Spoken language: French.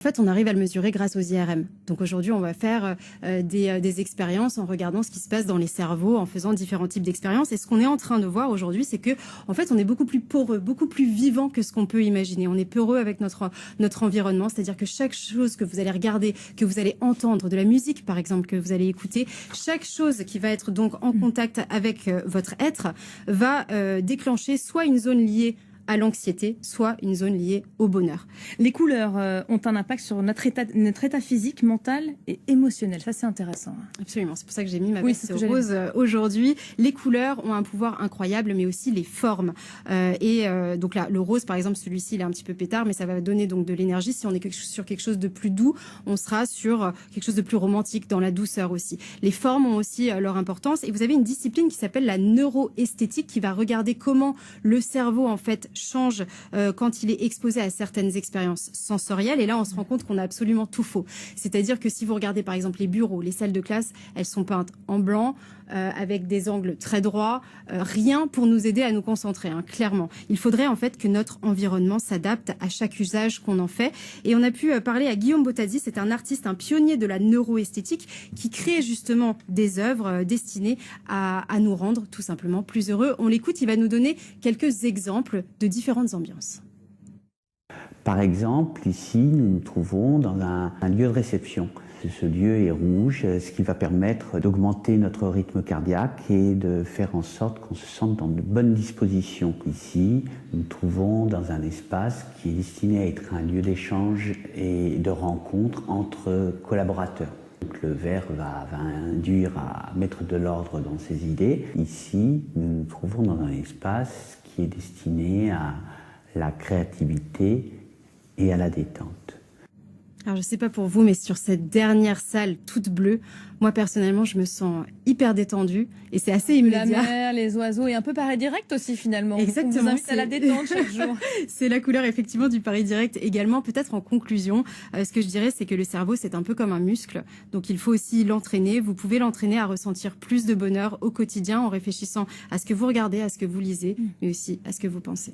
En fait, on arrive à le mesurer grâce aux IRM. Donc aujourd'hui, on va faire des expériences en regardant ce qui se passe dans les cerveaux, en faisant différents types d'expériences. Et ce qu'on est en train de voir aujourd'hui, c'est que, en fait, on est beaucoup plus poreux, beaucoup plus vivant que ce qu'on peut imaginer. On est peureux avec notre environnement, c'est-à-dire que chaque chose que vous allez regarder, que vous allez entendre, de la musique par exemple que vous allez écouter, chaque chose qui va être donc en contact avec votre être va déclencher soit une zone liée à l'anxiété, soit une zone liée au bonheur. Les couleurs ont un impact sur notre état physique, mental et émotionnel. Ça, c'est intéressant. Absolument, c'est pour ça que j'ai mis ma veste rose aujourd'hui. Les couleurs ont un pouvoir incroyable, mais aussi les formes. Donc là, le rose, par exemple, celui-ci, il est un petit peu pétard, mais ça va donner donc de l'énergie. Si on est sur quelque chose de plus doux, on sera sur quelque chose de plus romantique, dans la douceur aussi. Les formes ont aussi leur importance. Et vous avez une discipline qui s'appelle la neuroesthétique, qui va regarder comment le cerveau, en fait, change quand il est exposé à certaines expériences sensorielles. Et là, on se rend compte qu'on a absolument tout faux. C'est-à-dire que si vous regardez, par exemple, les bureaux, les salles de classe, elles sont peintes en blanc, avec des angles très droits, rien pour nous aider à nous concentrer, hein, clairement. Il faudrait en fait que notre environnement s'adapte à chaque usage qu'on en fait. Et on a pu parler à Guillaume Bottazzi, c'est un artiste, un pionnier de la neuroesthétique, qui crée justement des œuvres destinées à nous rendre tout simplement plus heureux. On l'écoute, il va nous donner quelques exemples de différentes ambiances. Par exemple, ici, nous nous trouvons dans un lieu de réception. Ce lieu est rouge, ce qui va permettre d'augmenter notre rythme cardiaque et de faire en sorte qu'on se sente dans de bonnes dispositions. Ici, nous nous trouvons dans un espace qui est destiné à être un lieu d'échange et de rencontre entre collaborateurs. Donc, le vert va induire à mettre de l'ordre dans ses idées. Ici, nous nous trouvons dans un espace qui est destiné à la créativité et à la détente. Alors je sais pas pour vous, mais sur cette dernière salle toute bleue, moi personnellement je me sens hyper détendue et c'est assez immédiat. La mer, les oiseaux et un peu Paris Direct aussi finalement. Exactement. On vous invite à la détente chaque jour. C'est la couleur effectivement du Paris Direct également. Peut-être en conclusion, ce que je dirais c'est que le cerveau c'est un peu comme un muscle, donc il faut aussi l'entraîner. Vous pouvez l'entraîner à ressentir plus de bonheur au quotidien en réfléchissant à ce que vous regardez, à ce que vous lisez, mais aussi à ce que vous pensez.